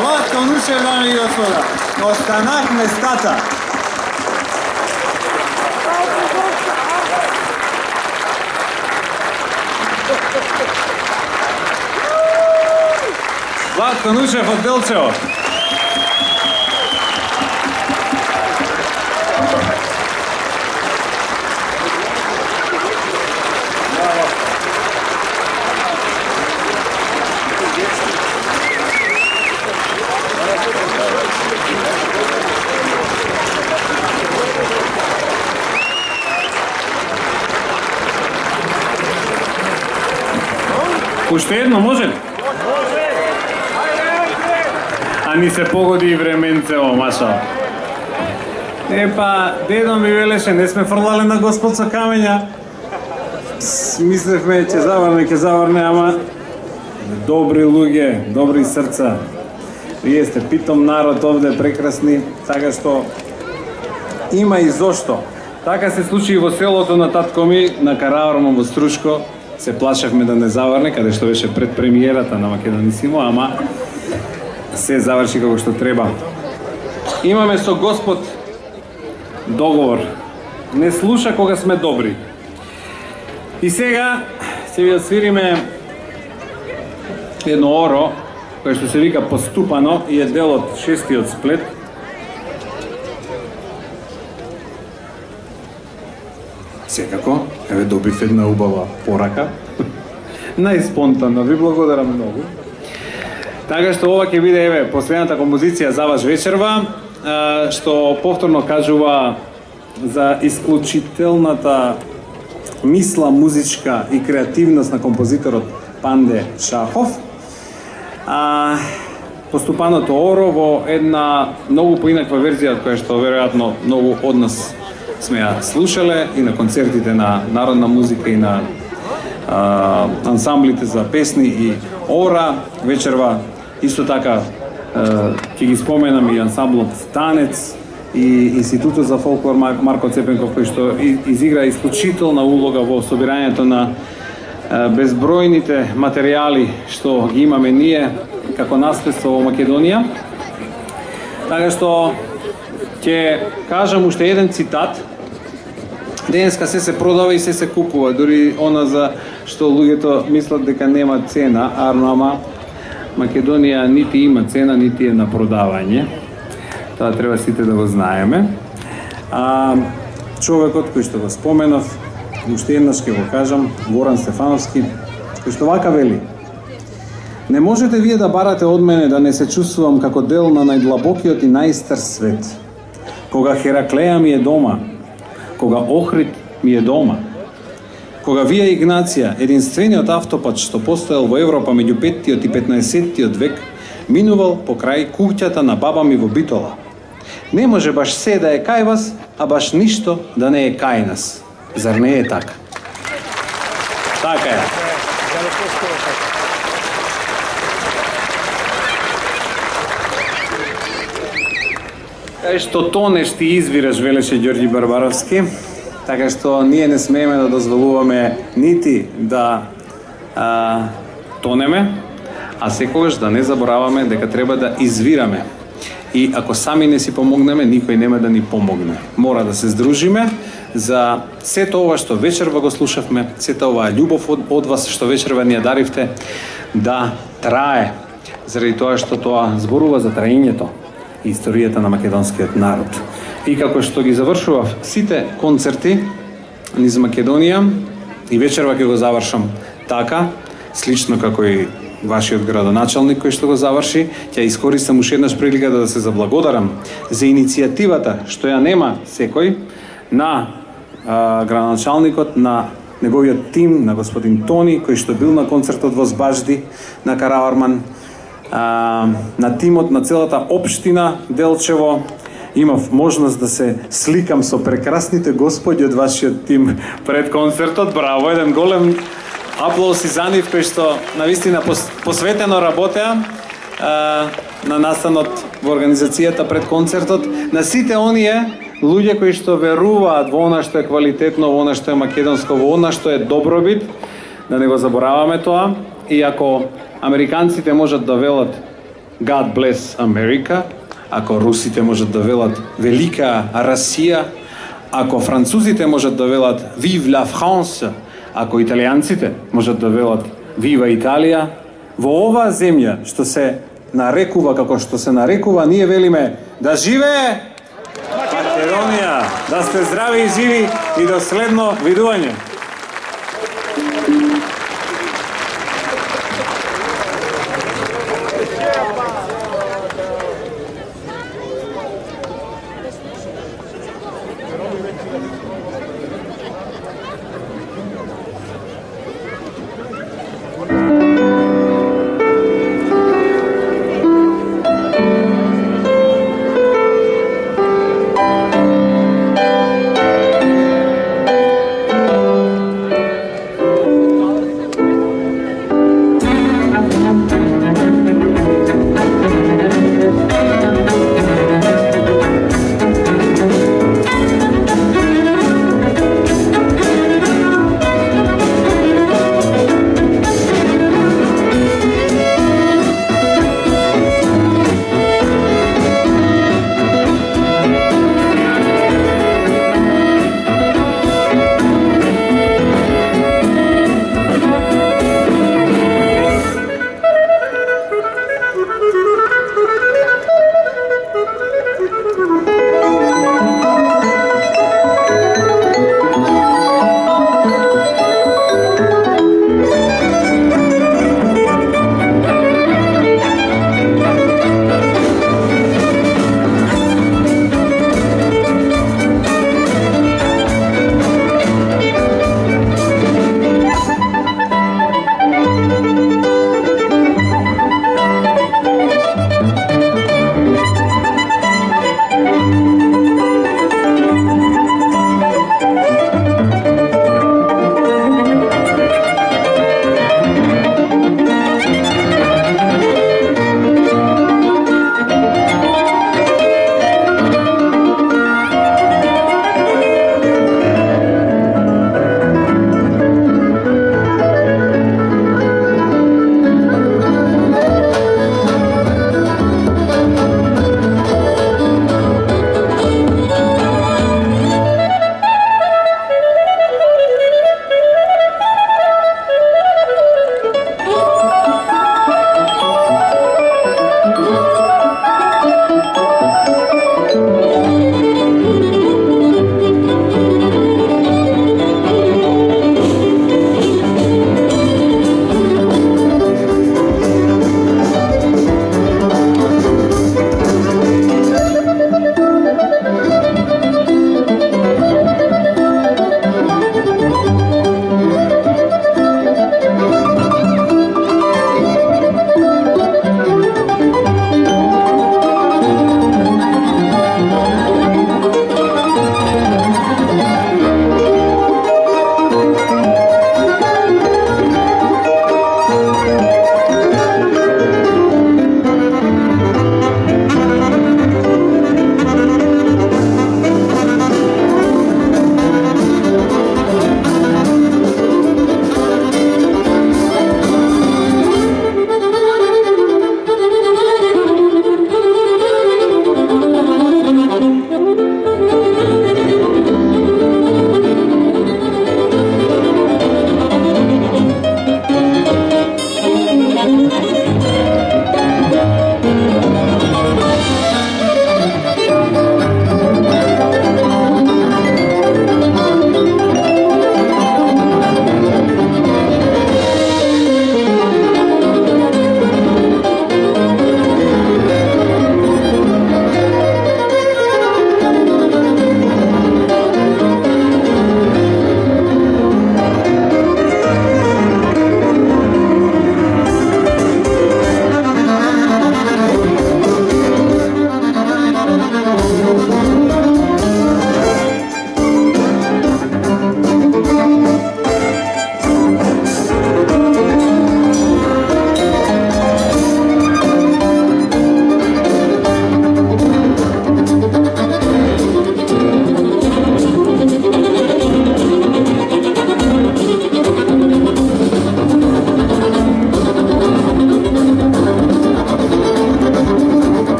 Владко Нушев, дами и господа. Останах местата. Владко Нушев од Делчево. Уште едно може ли? А ни се погоди и временце, Маша. Епа, дедо ми велеше, не сме фрлале на Господ со камења. Мислевме, ќе заврне, ама добри луѓе, добри срца. Вие сте питом народ овде, прекрасни, така што има и зошто. Така се случи и во селото на татко ми, на Караорма во Струшко. Се плашевме да не заврне, каде што беше пред премиерата на Македонисимо, ама се заврши како што треба. Имаме со Господ договор. Не слуша кога сме добри. И сега ќе ви освириме едно оро, кое што се вика Поступано и е дел од шестиот сплет. Секако, еве добив една убава порака. Најспонтанно, ви благодарам многу. Така што ова ќе биде еве последната композиција за вас вечерва, што повторно кажува за исклучителната мисла музичка и креативност на композиторот Панде Шахов. Поступаното оро во една многу поинаква верзија, која што веројатно многу од нас сме ја слушале и на концертите на народна музика и на ансамблите за песни и ора. Вечерва исто така ќе ги споменам и ансамблот Танец и Институтот за фолклор Марко Цепенков, кој што изигра исклучителна улога во собирањето на безбројните материјали што ги имаме ние како наследство во Македонија. Така што ќе кажам уште еден цитат. Денеска се продава и се купува, дури она за што луѓето мислат дека нема цена, ама Македонија нити има цена, нити е на продавање. Тоа треба сите да го знаеме. Човекот кој што го споменав, уште еднаш ќе го кажам, Горан Стефановски, кој што вака вели: не можете вие да барате од мене да не се чувствувам како дел на најдлабокиот и најстар свет. Кога Хераклеја ми е дома, кога Охрид ми е дома, кога Вија Игнација, единствениот автопат што постоел во Европа меѓу 5-тиот и 15-тиот век, минувал покрај куќата на баба ми во Битола. Не може баш се да е кај вас, а баш ништо да не е кај нас. Зар не е така? Така е. Кај што тонеш ти извираш, велеше Ѓорѓи Барбаровски, така што ние не смееме да дозволуваме нити да тонеме, а секогаш да не забораваме дека треба да извираме. И ако сами не си помогнеме, никој нема да ни помогне. Мора да се здружиме за сето ова што вечерва го слушавме, сета оваа љубов од вас што вечерва ни ја даривте, да трае, заради тоа што тоа зборува за траењето и историјата на македонскиот народ. И како што ги завршував сите концерти низ Македонија, и вечерва ќе го завршам така, слично како и вашиот градоначалник кој што го заврши, ќе искористам уште еднаш приликата да се заблагодарам за иницијативата што ја нема секој на градоначалникот, на неговиот тим, на господин Тони, кој што бил на концертот во Збажди, на Караорман, на тимот на целата општина Делчево. Имав можност да се сликам со прекрасните господи од вашиот тим пред концертот. Браво, еден голем аплауз и за нив, кој што навистина посветено работеа на настанот во организацијата пред концертот. На сите оние луѓе кои што веруваат во она што е квалитетно, во она што е македонско, во она што е добробит, да не го забораваме тоа. И ако американците можат да велат God bless America, ако русите можат да велат велика Расија, ако французите можат да велат Vive la France, ако италијанците можат да велат Viva Италија, во оваа земја што се нарекува како што се нарекува, ние велиме да живее Македонија, да сте здрави и живи и до следно видување.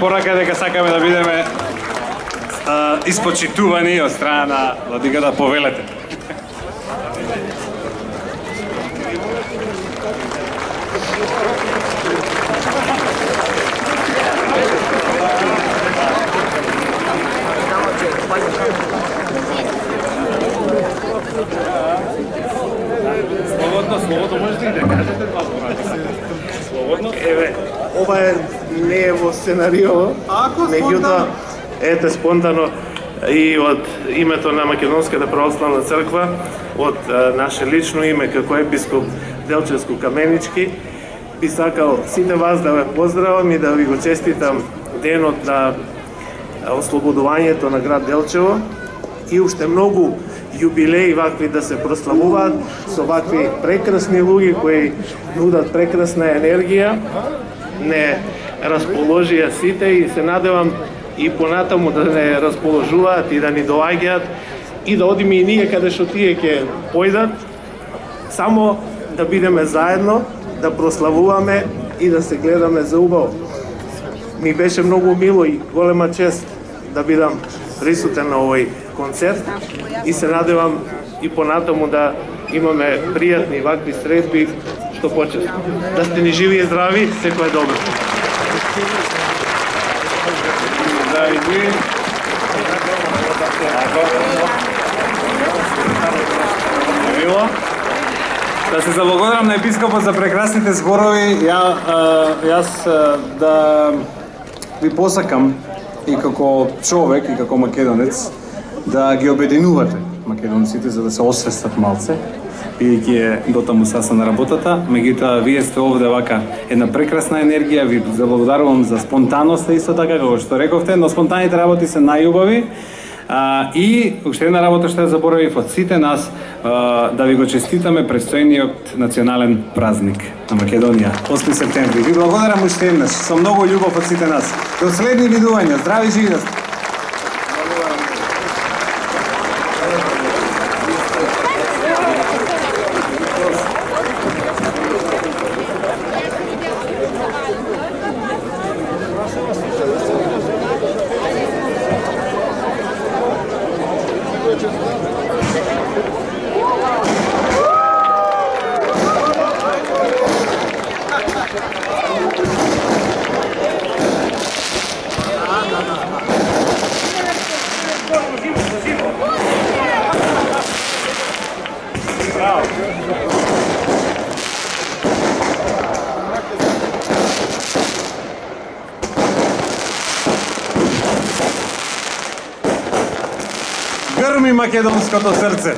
порака дека сакаме да бидеме испочитувани од страна на владиката, повелете. Слободно можете и да кажете два порака. Слободно. Еве, ова не е во сценарио, меѓутоа ете спонтано и од името на Македонската православна црква, од наше лично име како епископ Делчевско Каменички, би сакал сите вас да ве поздравам и да ви го честитам денот на ослободувањето на град Делчево и уште многу јубилеи вакви да се прославуваат со вакви прекрасни луѓе кои нудат прекрасна енергија, не расположија сите и се надевам и понатаму да не расположуваат и да ни доаѓаат и да одиме и ние каде што тие ќе појдат, само да бидеме заедно, да прославуваме и да се гледаме за убаво. Ми беше многу мило и голема чест да бидам присутен на овој концерт и се надевам и понатаму да имаме пријатни вакви средби што почесто. Да сте ни живи и здрави, секој е добро. Да се заблагодарам на епископот за прекрасните зборови. Јас да ви посакам и како човек и како македонец да ги обединувате македонците за да се освестат малце, бидејќи дотаму саса на работата. Меѓутоа, вие сте овде вака една прекрасна енергија, ви заблагодарувам за спонтанноста исто така, како што рековте, но спонтаните работи се најубави. И уште една работа што ја заборавив од сите нас, да ви го честитаме предстојниот национален празник на Македонија, 8 септември. Ви благодарам уште еднаш, со многу љубов од сите нас. До следни видувања, здрави живи да сте. Грми македонското срце.